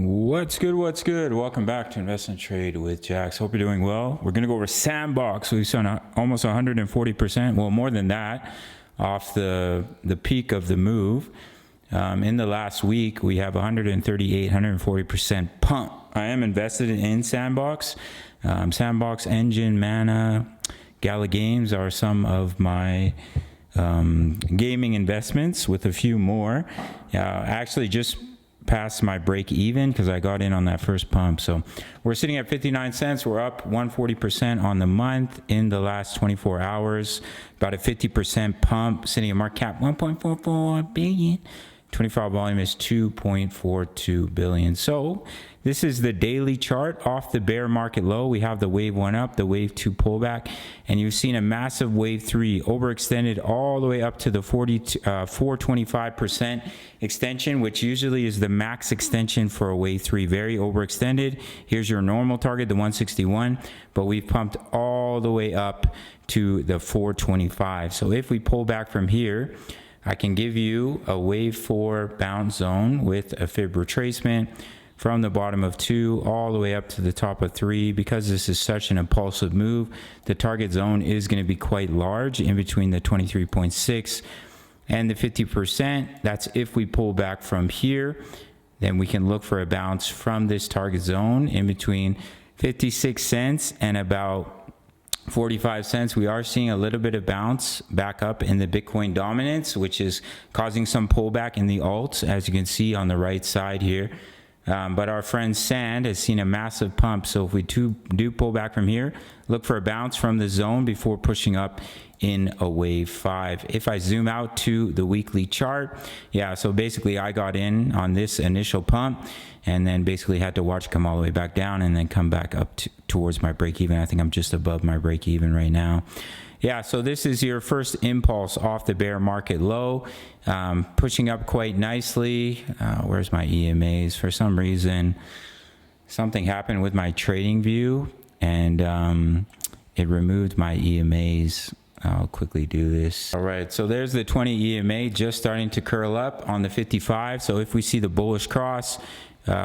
What's good? Welcome back to Invest and Trade with Jax. Hope you're doing well. We're going to go over Sandbox. We've seen almost 140%, well, more than that, off the peak of the move. In the last week, we have 138, 140% pump. I am invested in Sandbox. Sandbox, Engine, Mana, Gala Games are some of my gaming investments, with a few more. Actually, just past my break even because I got in on that first pump. So we're sitting at 59 cents. We're up 140% on the month in the last 24 hours. About a 50% pump, sitting at market cap 1.44 billion. 24-hour volume is 2.42 billion. So this is the daily chart off the bear market low. We have the wave 1 up, the wave 2 pullback, and you've seen a massive wave 3 overextended all the way up to the 425% extension, which usually is the max extension for a wave 3. Very overextended. Here's your normal target, the 161, but we've pumped all the way up to the 425. So if we pull back from here, I can give you a wave 4 bounce zone with a fib retracement from the bottom of 2 all the way up to the top of 3. Because this is such an impulsive move, the target zone is going to be quite large, in between the 23.6 and the 50%. That's if we pull back from here. Then we can look for a bounce from this target zone in between 56 cents and about 45 cents. We are seeing a little bit of bounce back up in the Bitcoin dominance, which is causing some pullback in the alts, as you can see on the right side here. But our friend Sand has seen a massive pump. So if we do pull back from here, look for a bounce from the zone before pushing up in a wave 5. If I zoom out to the weekly chart, so basically I got in on this initial pump and then basically had to watch come all the way back down and then come back up towards my break even. I think I'm just above my break even right now. So this is your first impulse off the bear market low, pushing up quite nicely. Where's my EMAs? For some reason, something happened with my trading view and it removed my EMAs. I'll quickly do this. All right, so there's the 20 EMA just starting to curl up on the 55. So if we see the bullish cross,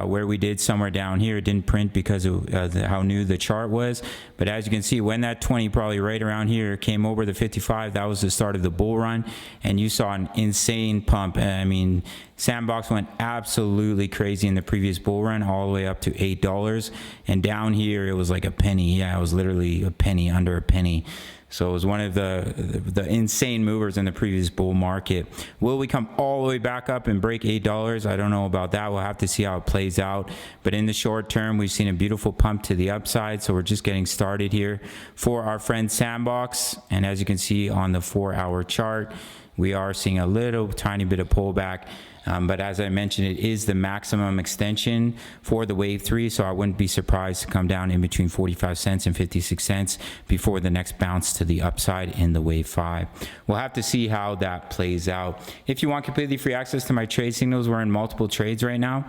where we did somewhere down here, it didn't print because of how new the chart was. But as you can see, when that 20 probably right around here came over the 55, that was the start of the bull run, and you saw an insane pump. I mean, Sandbox went absolutely crazy in the previous bull run, all the way up to $8, and down here it was like a penny. It was literally a penny, under a penny. So it was one of the insane movers in the previous bull market. Will we come all the way back up and break $8? I don't know about that. We'll have to see how it plays out. But in the short term, we've seen a beautiful pump to the upside. So we're just getting started here for our friend Sandbox. And as you can see on the 4-hour chart, we are seeing a little tiny bit of pullback. But as I mentioned, it is the maximum extension for the wave 3, so I wouldn't be surprised to come down in between 45 cents and 56 cents before the next bounce to the upside in the wave 5. We'll have to see how that plays out. If you want completely free access to my trade signals, we're in multiple trades right now.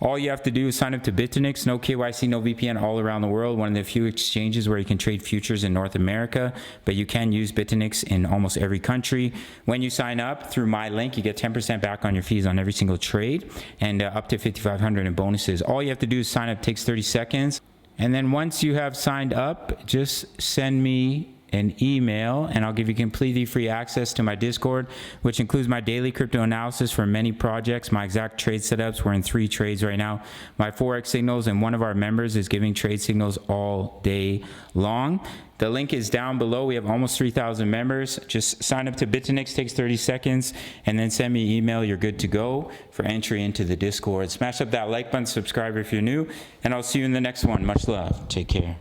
All you have to do is sign up to Bitfinex, no KYC, no VPN, all around the world. One of the few exchanges where you can trade futures in North America, but you can use Bitfinex in almost every country. When you sign up through my link, you get 10% back on your fees on every single trade, and up to $5,500 in bonuses. All you have to do is sign up. It takes 30 seconds. And then once you have signed up, just send me an email and I'll give you completely free access to my Discord, which includes my daily crypto analysis for many projects, my exact trade setups. We're in 3 trades right now, my Forex signals, and one of our members is giving trade signals all day long. The link is down below. We have almost 3,000 members. Just sign up to Bitfinex, takes 30 seconds, and then send me an email. You're good to go for entry into the Discord. Smash up that like button, subscribe if you're new, and I'll see you in the next one. Much love. Take care.